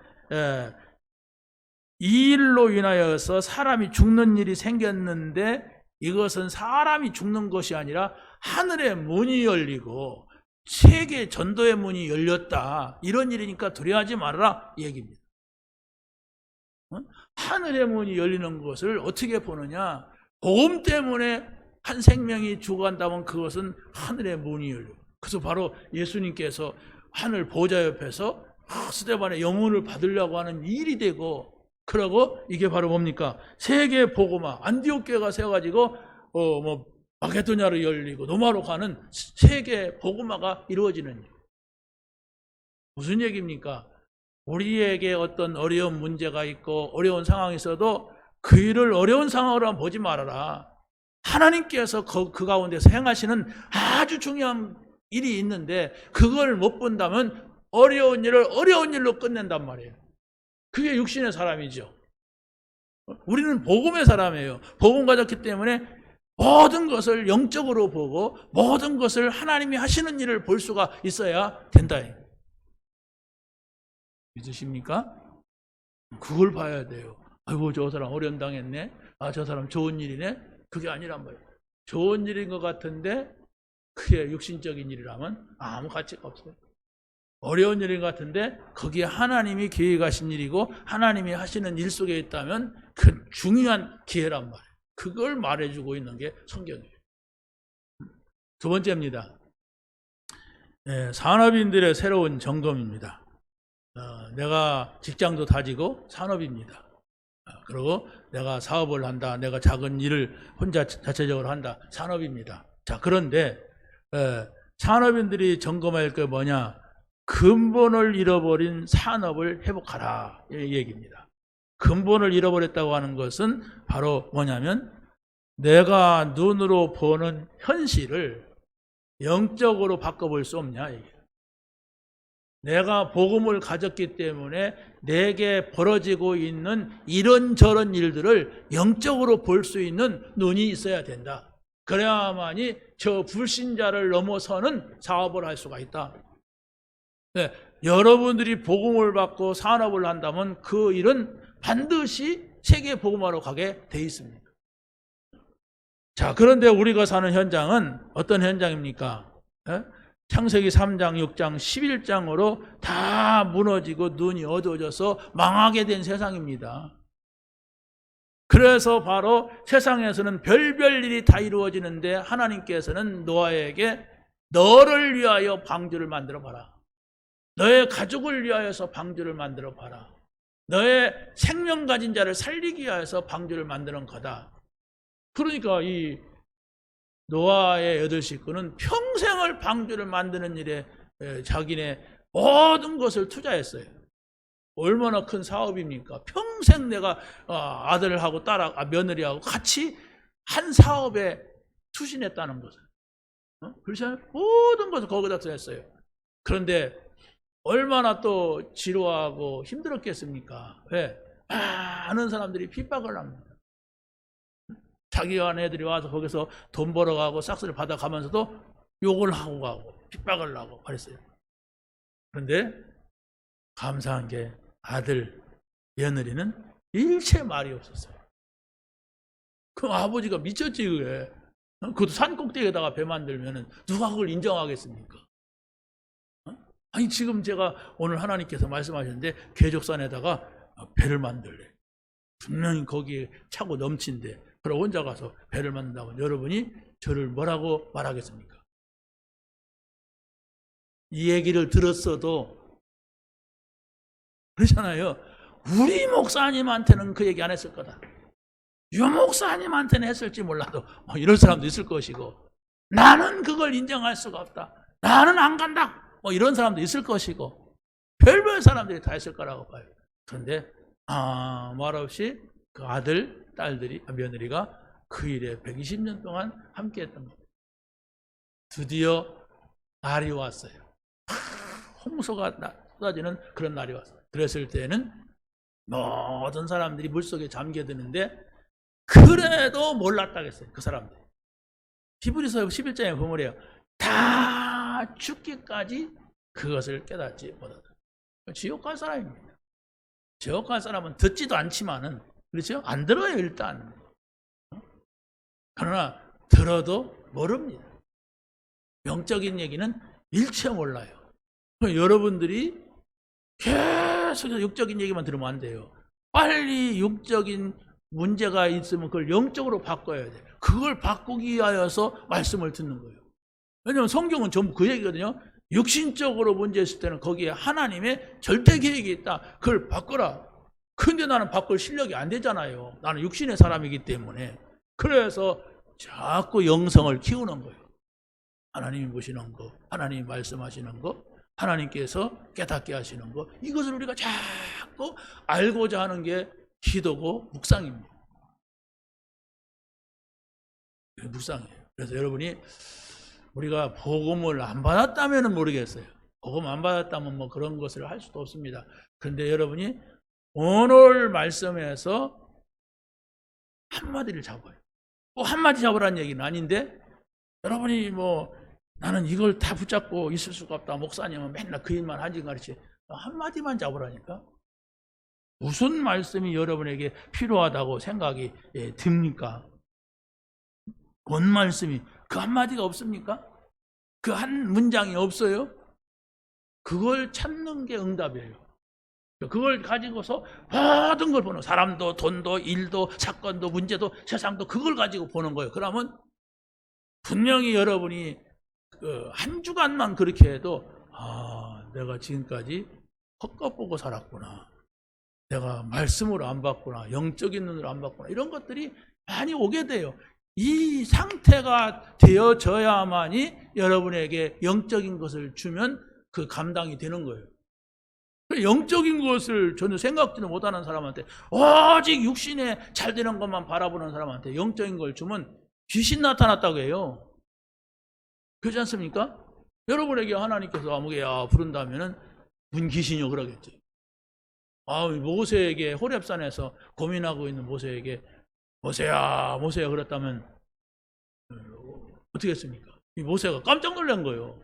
이 일로 인하여서 사람이 죽는 일이 생겼는데 이것은 사람이 죽는 것이 아니라 하늘의 문이 열리고 세계 전도의 문이 열렸다. 이런 일이니까 두려워하지 말아라 이 얘기입니다. 하늘의 문이 열리는 것을 어떻게 보느냐? 복음 때문에 한 생명이 죽어간다면 그것은 하늘의 문이 열려요. 그래서 바로 예수님께서 하늘 보좌 옆에서 스데반의 영혼을 받으려고 하는 일이 되고, 그러고 이게 바로 뭡니까? 세계 복음화, 안디옥 교회가 세워가지고 마게도냐로 열리고 노마로 가는 세계 복음화가 이루어지는 일. 무슨 얘기입니까? 우리에게 어떤 어려운 문제가 있고 어려운 상황이 있어도 그 일을 어려운 상황으로 보지 말아라. 하나님께서 그 가운데서 행하시는 아주 중요한 일이 있는데 그걸 못 본다면 어려운 일을 어려운 일로 끝낸단 말이에요. 그게 육신의 사람이죠. 우리는 복음의 사람이에요. 복음 가졌기 때문에 모든 것을 영적으로 보고 모든 것을 하나님이 하시는 일을 볼 수가 있어야 된다. 믿으십니까? 그걸 봐야 돼요. 아이고 저 사람 어려움 당했네. 아 저 사람 좋은 일이네. 그게 아니란 말이에요. 좋은 일인 것 같은데 그게 육신적인 일이라면 아무 가치가 없어요. 어려운 일인 것 같은데 거기에 하나님이 계획하신 일이고 하나님이 하시는 일 속에 있다면 그 중요한 기회란 말이에요. 그걸 말해주고 있는 게 성경이에요. 두 번째입니다. 산업인들의 새로운 점검입니다. 내가 직장도 다지고 산업입니다. 그리고 내가 사업을 한다. 내가 작은 일을 혼자 자체적으로 한다. 산업입니다. 자, 그런데 산업인들이 점검할 게 뭐냐? 근본을 잃어버린 산업을 회복하라, 이 얘기입니다. 근본을 잃어버렸다고 하는 것은 바로 뭐냐면 내가 눈으로 보는 현실을 영적으로 바꿔볼 수 없냐, 이게. 내가 복음을 가졌기 때문에 내게 벌어지고 있는 이런저런 일들을 영적으로 볼 수 있는 눈이 있어야 된다. 그래야만이 저 불신자를 넘어서는 사업을 할 수가 있다. 네, 여러분들이 복음을 받고 산업을 한다면 그 일은 반드시 세계 복음화로 가게 돼 있습니다. 자, 그런데 우리가 사는 현장은 어떤 현장입니까? 창세기 3장, 6장, 11장으로 다 무너지고 눈이 어두워져서 망하게 된 세상입니다. 그래서 바로 세상에서는 별별 일이 다 이루어지는데 하나님께서는 노아에게 너를 위하여 방주를 만들어 봐라. 너의 가족을 위하여서 방주를 만들어 봐라. 너의 생명 가진 자를 살리기 위하여서 방주를 만드는 거다. 그러니까 이 노아의 8 식구는 평생을 방주를 만드는 일에 자기네 모든 것을 투자했어요. 얼마나 큰 사업입니까? 평생 내가 아들하고 며느리하고 같이 한 사업에 투신했다는 것을. 그렇잖아요? 모든 것을 거기다 했어요. 그런데 얼마나 또 지루하고 힘들었겠습니까? 왜? 많은 사람들이 핍박을 합니다. 자기 아내들이 와서 거기서 돈 벌어가고 싹스를 받아가면서도 욕을 하고 가고 핍박을 하고 그랬어요. 그런데 감사한 게 아들, 며느리는 일체 말이 없었어요. 그 아버지가 미쳤지 그게. 그것도 산 꼭대기에다가 배 만들면은 누가 그걸 인정하겠습니까? 아니 지금 제가 오늘 하나님께서 말씀하셨는데 계족산에다가 배를 만들래. 분명히 거기에 차고 넘친데 그럼 혼자 가서 배를 만든다면 여러분이 저를 뭐라고 말하겠습니까? 이 얘기를 들었어도 그렇잖아요. 우리 목사님한테는 그 얘기 안 했을 거다. 유 목사님한테는 했을지 몰라도 뭐 이럴 사람도 있을 것이고 나는 그걸 인정할 수가 없다. 나는 안 간다. 뭐 이런 사람도 있을 것이고 별별 사람들이 다 있을 거라고 봐요. 그런데 말없이 그 아들, 딸들이, 며느리가 그 일에 120년 동안 함께 했던 겁니다. 드디어 날이 왔어요. 홍수가 쏟아지는 그런 날이 왔어요. 그랬을 때는 모든 사람들이 물속에 잠겨드는데 그래도 몰랐다겠어요. 그 사람들. 히브리서 11장에 보면 그래요. 다 죽기까지 그것을 깨닫지 못하다. 지옥 갈 사람입니다. 지옥 갈 사람은 듣지도 않지만은 그렇죠? 안 들어요 일단. 그러나 들어도 모릅니다. 영적인 얘기는 일체 몰라요. 여러분들이 계속 육적인 얘기만 들으면 안 돼요. 빨리 육적인 문제가 있으면 그걸 영적으로 바꿔야 돼요. 그걸 바꾸기 위하여서 말씀을 듣는 거예요. 왜냐하면 성경은 전부 그 얘기거든요. 육신적으로 문제 있을 때는 거기에 하나님의 절대 계획이 있다. 그걸 바꿔라. 근데 나는 바꿀 실력이 안 되잖아요. 나는 육신의 사람이기 때문에. 그래서 자꾸 영성을 키우는 거예요. 하나님이 보시는 거, 하나님이 말씀하시는 거, 하나님께서 깨닫게 하시는 거, 이것을 우리가 자꾸 알고자 하는 게 기도고 묵상입니다. 묵상이에요. 그래서 여러분이 우리가 복음을 안 받았다면 모르겠어요. 복음 안 받았다면 뭐 그런 것을 할 수도 없습니다. 그런데 여러분이 오늘 말씀에서 한마디를 잡아요. 꼭 한마디 잡으라는 얘기는 아닌데 여러분이 뭐 나는 이걸 다 붙잡고 있을 수가 없다. 목사님은 맨날 그 일만 하지 가르치. 한마디만 잡으라니까. 무슨 말씀이 여러분에게 필요하다고 생각이 듭니까? 뭔 말씀이 그 한마디가 없습니까? 그 한 문장이 없어요? 그걸 찾는 게 응답이에요. 그걸 가지고서 모든 걸 보는, 사람도 돈도 일도 사건도 문제도 세상도 그걸 가지고 보는 거예요. 그러면 분명히 여러분이 한 주간만 그렇게 해도 내가 지금까지 헛것 보고 살았구나. 내가 말씀으로 안 봤구나. 영적인 눈으로 안 봤구나. 이런 것들이 많이 오게 돼요. 이 상태가 되어져야만이 여러분에게 영적인 것을 주면 그 감당이 되는 거예요. 영적인 것을 전혀 생각지도 못하는 사람한테, 오직 육신에 잘 되는 것만 바라보는 사람한테 영적인 걸 주면 귀신 나타났다고 해요. 그렇지 않습니까? 여러분에게 하나님께서 아무개야 부른다면은 문귀신이요 그러겠지. 모세에게 호렙산에서 고민하고 있는 모세에게 모세야 모세야 그랬다면 어떻게 했습니까? 이 모세가 깜짝 놀란 거예요.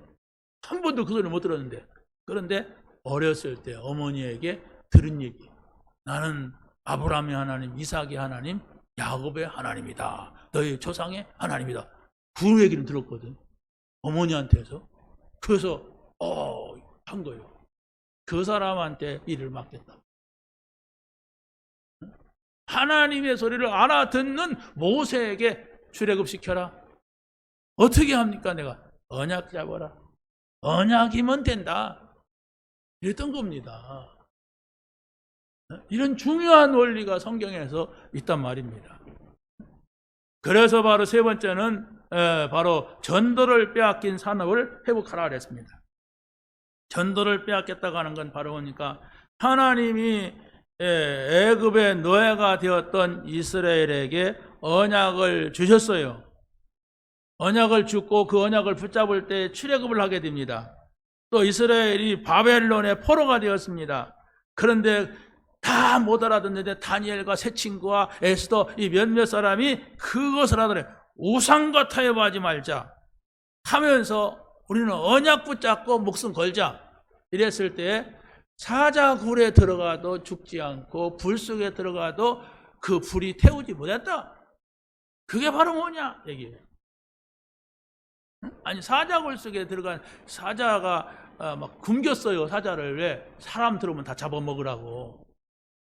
한 번도 그 소리를 못 들었는데. 그런데 어렸을 때 어머니에게 들은 얘기, 나는 아브라함의 하나님, 이삭의 하나님, 야곱의 하나님이다. 너희 조상의 하나님이다. 그 얘기를 들었거든, 어머니한테서. 그래서 한 거예요. 그 사람한테 일을 맡겼다. 하나님의 소리를 알아듣는 모세에게 출애굽시켜라. 어떻게 합니까? 내가 언약 잡아라. 언약이면 된다. 이랬던 겁니다. 이런 중요한 원리가 성경에서 있단 말입니다. 그래서 바로 세 번째는 바로 전도를 빼앗긴 산업을 회복하라 그랬습니다. 전도를 빼앗겼다고 하는 건 바로 보니까 하나님이 애굽의 노예가 되었던 이스라엘에게 언약을 주셨어요. 언약을 주고 그 언약을 붙잡을 때 출애굽을 하게 됩니다. 또 이스라엘이 바벨론의 포로가 되었습니다. 그런데 다 못 알아듣는데 다니엘과 세 친구와 에스더 이 몇몇 사람이 그것을 하더래. 우상과 타협하지 말자 하면서 우리는 언약 붙잡고 목숨 걸자 이랬을 때 사자굴에 들어가도 죽지 않고 불 속에 들어가도 그 불이 태우지 못했다. 그게 바로 뭐냐 얘기예요. 아니 사자굴 속에 들어간 사자가 막 굶겼어요. 사자를. 왜? 사람 들어오면 다 잡아먹으라고.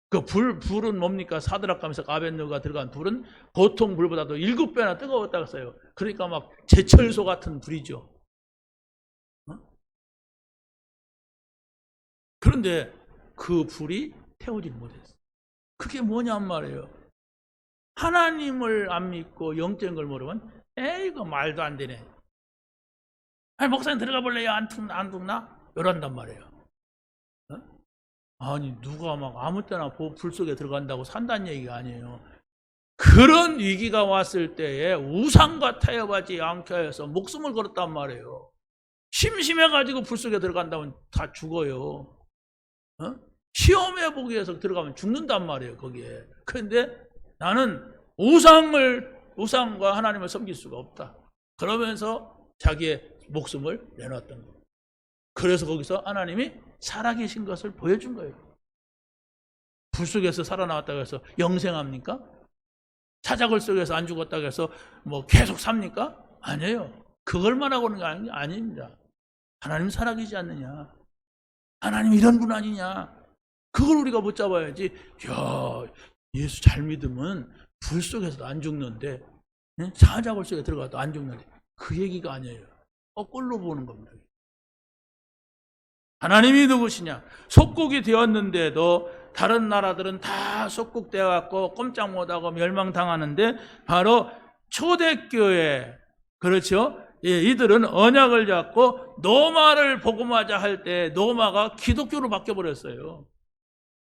그 불은 뭡니까? 사드락 가면서 아벳느고가 들어간 불은 보통 불보다도 7배나 뜨거웠다고 했어요. 그러니까 막 제철소 같은 불이죠. 그런데 그 불이 태우지 못했어요. 그게 뭐냔 말이에요. 하나님을 안 믿고 영적인 걸 모르면 이거 말도 안 되네. 아니 목사님 들어가 볼래요? 안 죽나? 이런단 말이에요. 아니 누가 막 아무 때나 불 속에 들어간다고 산다는 얘기가 아니에요. 그런 위기가 왔을 때에 우상과 타협하지 않게 해서 목숨을 걸었단 말이에요. 심심해가지고 불 속에 들어간다면 다 죽어요. 시험해 보기 위해서 들어가면 죽는단 말이에요 거기에. 그런데 나는 우상과 하나님을 섬길 수가 없다. 그러면서 자기의 목숨을 내놨던 거예요. 그래서 거기서 하나님이 살아계신 것을 보여준 거예요. 불 속에서 살아나왔다고 해서 영생합니까? 사자굴 속에서 안 죽었다고 해서 뭐 계속 삽니까? 아니에요. 그걸 말하고 있는 게 아닙니다. 하나님 살아계시지 않느냐, 하나님 이런 분 아니냐, 그걸 우리가 못 잡아야지. 야, 예수 잘 믿으면 불 속에서도 안 죽는데, 사자굴 속에 들어가도 안 죽는데, 그 얘기가 아니에요. 거꾸로 보는 겁니다. 하나님이 누구시냐? 속국이 되었는데도 다른 나라들은 다 속국되어 갖고 꼼짝 못하고 멸망당하는데 바로 초대교회, 그렇죠? 이들은 언약을 잡고 노마를 복음하자 할 때 노마가 기독교로 바뀌어버렸어요.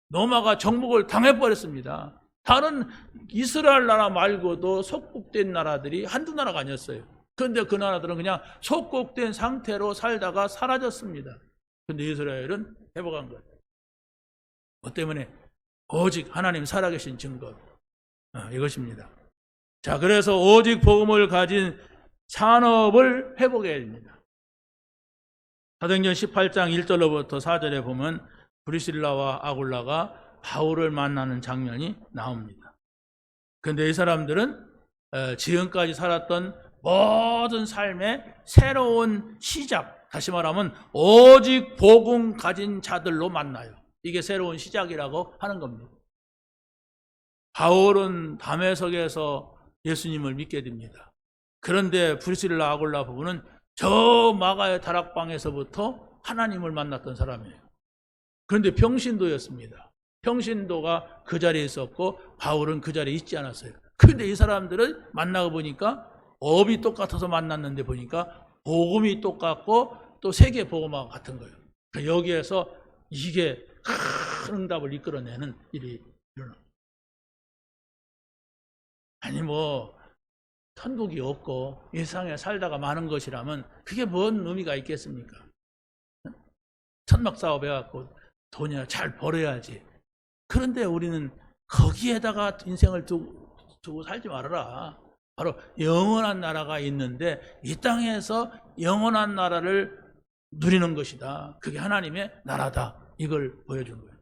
노마가 정복을 당해버렸습니다. 다른 이스라엘 나라 말고도 속국된 나라들이 한두 나라가 아니었어요. 그런데 그 나라들은 그냥 속국된 상태로 살다가 사라졌습니다. 그런데 이스라엘은 회복한 거예요. 뭐 때문에? 오직 하나님 살아계신 증거, 이것입니다. 자, 그래서 오직 복음을 가진 산업을 회복해야 됩니다. 사도행전 18장 1절로부터 4절에 보면 브리실라와 아굴라가 바울을 만나는 장면이 나옵니다. 그런데 이 사람들은 지금까지 살았던 모든 삶의 새로운 시작, 다시 말하면 오직 복음 가진 자들로 만나요. 이게 새로운 시작이라고 하는 겁니다. 바울은 담에석에서 예수님을 믿게 됩니다. 그런데 브리실라 아굴라 부부는 저 마가의 다락방에서부터 하나님을 만났던 사람이에요. 그런데 평신도였습니다. 평신도가 그 자리에 있었고 바울은 그 자리에 있지 않았어요. 그런데 이 사람들을 만나고 보니까 업이 똑같아서 만났는데 보니까 복음이 똑같고 또 세계 복음하고 같은 거예요. 여기에서 이게 큰 응답을 이끌어내는 일이 일어납니다. 아니 뭐 천국이 없고 이 세상에 살다가 마는 것이라면 그게 뭔 의미가 있겠습니까? 천막 사업 해갖고 돈이나 잘 벌어야지. 그런데 우리는 거기에다가 인생을 두고 살지 말아라. 바로 영원한 나라가 있는데 이 땅에서 영원한 나라를 누리는 것이다. 그게 하나님의 나라다. 이걸 보여준 거예요.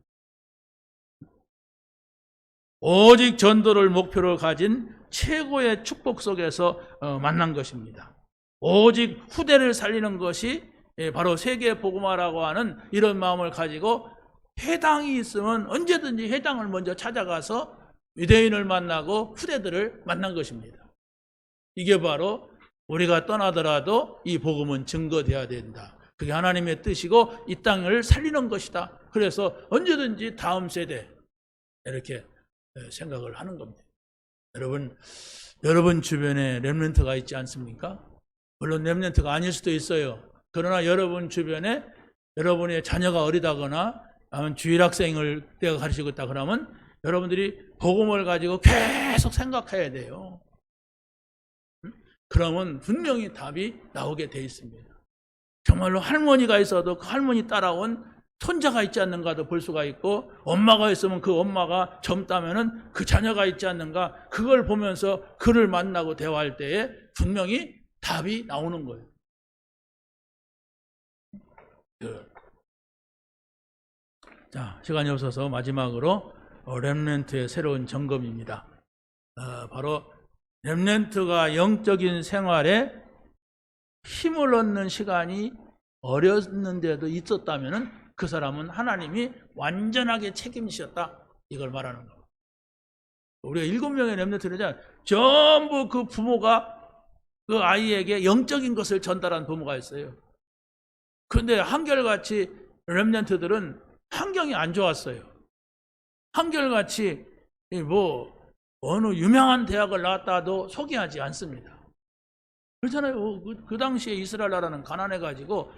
오직 전도를 목표로 가진 최고의 축복 속에서 만난 것입니다. 오직 후대를 살리는 것이 바로 세계 복음화라고 하는 이런 마음을 가지고 회당이 있으면 언제든지 회당을 먼저 찾아가서 유대인을 만나고 후대들을 만난 것입니다. 이게 바로 우리가 떠나더라도 이 복음은 증거되어야 된다. 그게 하나님의 뜻이고 이 땅을 살리는 것이다. 그래서 언제든지 다음 세대 이렇게 생각을 하는 겁니다. 여러분 주변에 렘넌트가 있지 않습니까? 물론 렘넌트가 아닐 수도 있어요. 그러나 여러분 주변에 여러분의 자녀가 어리다거나 아니면 주일학생을 내가 가르치고 있다 그러면 여러분들이 복음을 가지고 계속 생각해야 돼요. 그러면 분명히 답이 나오게 돼 있습니다. 정말로 할머니가 있어도 그 할머니 따라온 손자가 있지 않는가도 볼 수가 있고, 엄마가 있으면 그 엄마가 젊다면은 그 자녀가 있지 않는가, 그걸 보면서 그를 만나고 대화할 때에 분명히 답이 나오는 거예요. 자, 시간이 없어서 마지막으로 렘넌트의 새로운 점검입니다. 바로 렘넌트가 영적인 생활에 힘을 얻는 시간이 어렸는데도 있었다면 그 사람은 하나님이 완전하게 책임지셨다. 이걸 말하는 겁니다. 우리가 7명의 렘넌트는 전부 그 부모가 그 아이에게 영적인 것을 전달한 부모가 있어요. 그런데 한결같이 렘넌트들은 환경이 안 좋았어요. 한결같이 어느 유명한 대학을 나왔다도 소개하지 않습니다. 그렇잖아요. 그 당시에 이스라엘 나라는 가난해가지고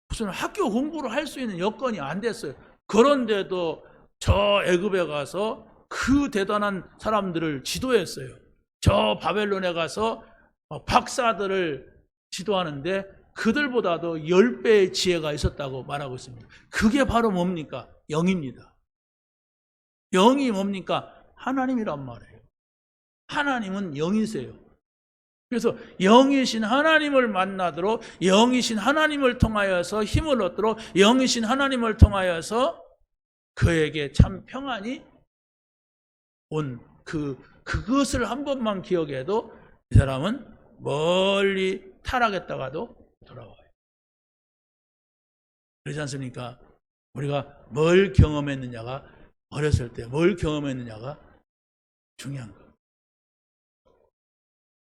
무슨 학교 공부를 할 수 있는 여건이 안 됐어요. 그런데도 저 애굽에 가서 그 대단한 사람들을 지도했어요. 저 바벨론에 가서 박사들을 지도하는데 그들보다도 10배의 지혜가 있었다고 말하고 있습니다. 그게 바로 뭡니까? 영입니다. 영이 뭡니까? 하나님이란 말이에요. 하나님은 영이세요. 그래서 영이신 하나님을 만나도록, 영이신 하나님을 통하여서 힘을 얻도록, 영이신 하나님을 통하여서 그에게 참 평안이 온 그것을 한 번만 기억해도 이 사람은 멀리 타락했다가도 돌아와요. 그렇지 않습니까? 우리가 뭘 경험했느냐가, 어렸을 때 뭘 경험했느냐가 중요한 거예요.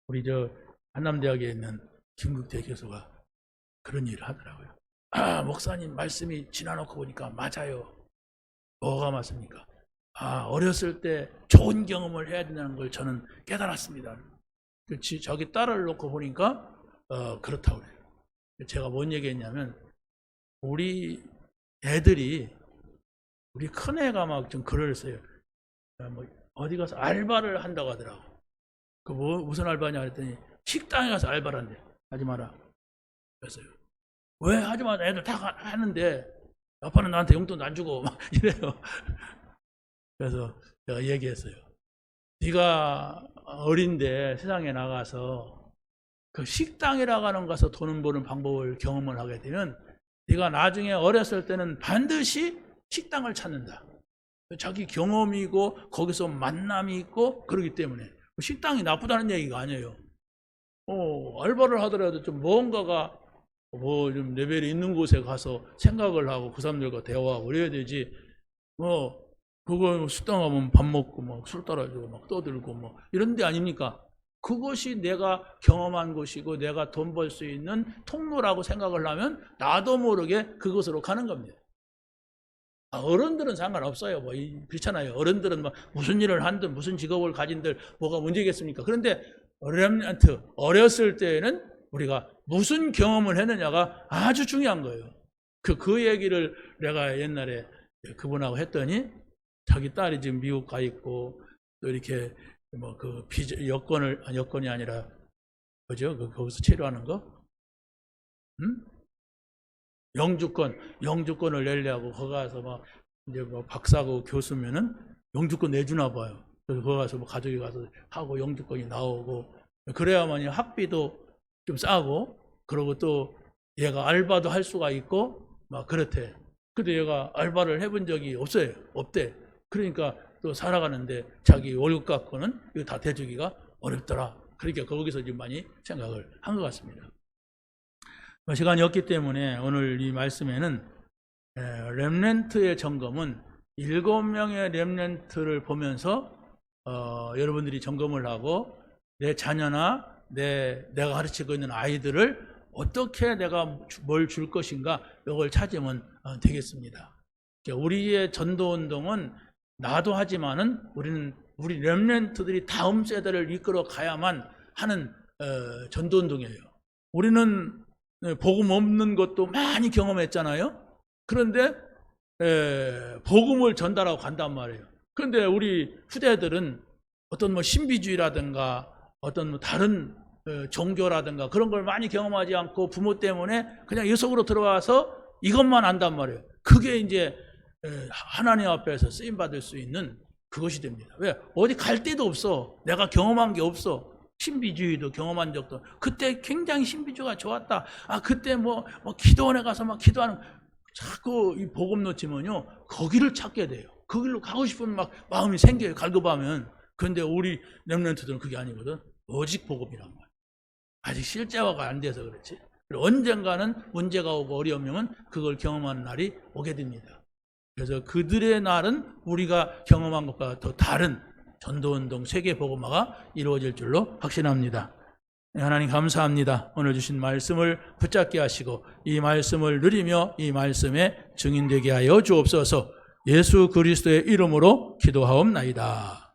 우리 한남대학에 있는 김국태 교수가 그런 일을 하더라고요. 목사님 말씀이 지나놓고 보니까 맞아요. 뭐가 맞습니까? 어렸을 때 좋은 경험을 해야 된다는 걸 저는 깨달았습니다. 자기 딸을 놓고 보니까 그렇다고 그래요. 제가 뭔 얘기했냐면, 우리 애들이, 우리 큰애가 막 좀 글을 써요. 어디 가서 알바를 한다고 하더라고. 무슨 알바냐 그랬더니 식당에 가서 알바를 한대. 하지 마라. 그랬어요. 왜 하지 마라. 애들 다 하는데 아빠는 나한테 용돈 안 주고 막 이래요. 그래서 제가 얘기했어요. 네가 어린데 세상에 나가서 그 식당이라고 하는 곳에서 돈 버는 방법을 경험을 하게 되면 네가 나중에 어렸을 때는 반드시 식당을 찾는다. 자기 경험이고 거기서 만남이 있고 그러기 때문에 식당이 나쁘다는 얘기가 아니에요. 알바를 하더라도 좀 뭔가가 좀 레벨이 있는 곳에 가서 생각을 하고 그 사람들과 대화하고 그래야 되지. 그거 식당 가면 밥 먹고 막 술 따라주고 막 떠들고 뭐 이런 데 아닙니까? 그것이 내가 경험한 곳이고 내가 돈 벌 수 있는 통로라고 생각을 하면 나도 모르게 그곳으로 가는 겁니다. 어른들은 상관없어요. 그렇잖아요. 어른들은 무슨 일을 한든 무슨 직업을 가진들 뭐가 문제겠습니까? 그런데 렘넌트, 어렸을 때에는 우리가 무슨 경험을 했느냐가 아주 중요한 거예요. 그 얘기를 내가 옛날에 그분하고 했더니 자기 딸이 지금 미국 가 있고 또 이렇게 뭐 그 여건이 아니라 뭐죠? 거기서 치료하는 거? 영주권을 내려고 거기 가서 막 이제 뭐 박사고 교수면은 영주권 내주나 봐요. 그래서 거기 가서 뭐 가족이 가서 하고 영주권이 나오고 그래야만이 학비도 좀 싸고 그러고 또 얘가 알바도 할 수가 있고 막 그렇대. 근데 얘가 알바를 해본 적이 없대. 그러니까 또 살아가는데 자기 월급 갖고는 이거 다 대주기가 어렵더라. 그러니까 거기서 지금 많이 생각을 한 것 같습니다. 시간이 없기 때문에 오늘 이 말씀에는 렘넌트의 점검은 7명의 렘넌트를 보면서 여러분들이 점검을 하고 내 자녀나 내가 가르치고 있는 아이들을 어떻게 내가 뭘 줄 것인가 이걸 찾으면 되겠습니다. 우리의 전도운동은 나도 하지만은 우리 렘넌트들이 다음 세대를 이끌어 가야만 하는 전도운동이에요. 우리는 복음 없는 것도 많이 경험했잖아요. 그런데 복음을 전달하고 간단 말이에요. 그런데 우리 후대들은 어떤 뭐 신비주의라든가 어떤 뭐 다른 종교라든가 그런 걸 많이 경험하지 않고 부모 때문에 그냥 이 속으로 들어와서 이것만 안단 말이에요. 그게 이제 하나님 앞에서 쓰임받을 수 있는 그것이 됩니다. 왜? 어디 갈 데도 없어. 내가 경험한 게 없어. 신비주의도 경험한 적도. 그때 굉장히 신비주의가 좋았다. 그때 뭐 기도원에 가서 막 기도하는, 자꾸 이 복음 놓치면요, 거기를 찾게 돼요. 거기로 가고 싶은 막 마음이 생겨요. 갈급하면. 근데 우리 렘넌트들은 그게 아니거든. 오직 복음이란 말이야. 아직 실제화가 안 돼서 그렇지. 언젠가는 문제가 오고 어려움이 오면 그걸 경험하는 날이 오게 됩니다. 그래서 그들의 날은 우리가 경험한 것과 더 다른 전도운동 세계복음화가 이루어질 줄로 확신합니다. 하나님 감사합니다. 오늘 주신 말씀을 붙잡게 하시고 이 말씀을 누리며 이 말씀에 증인되게 하여 주옵소서. 예수 그리스도의 이름으로 기도하옵나이다.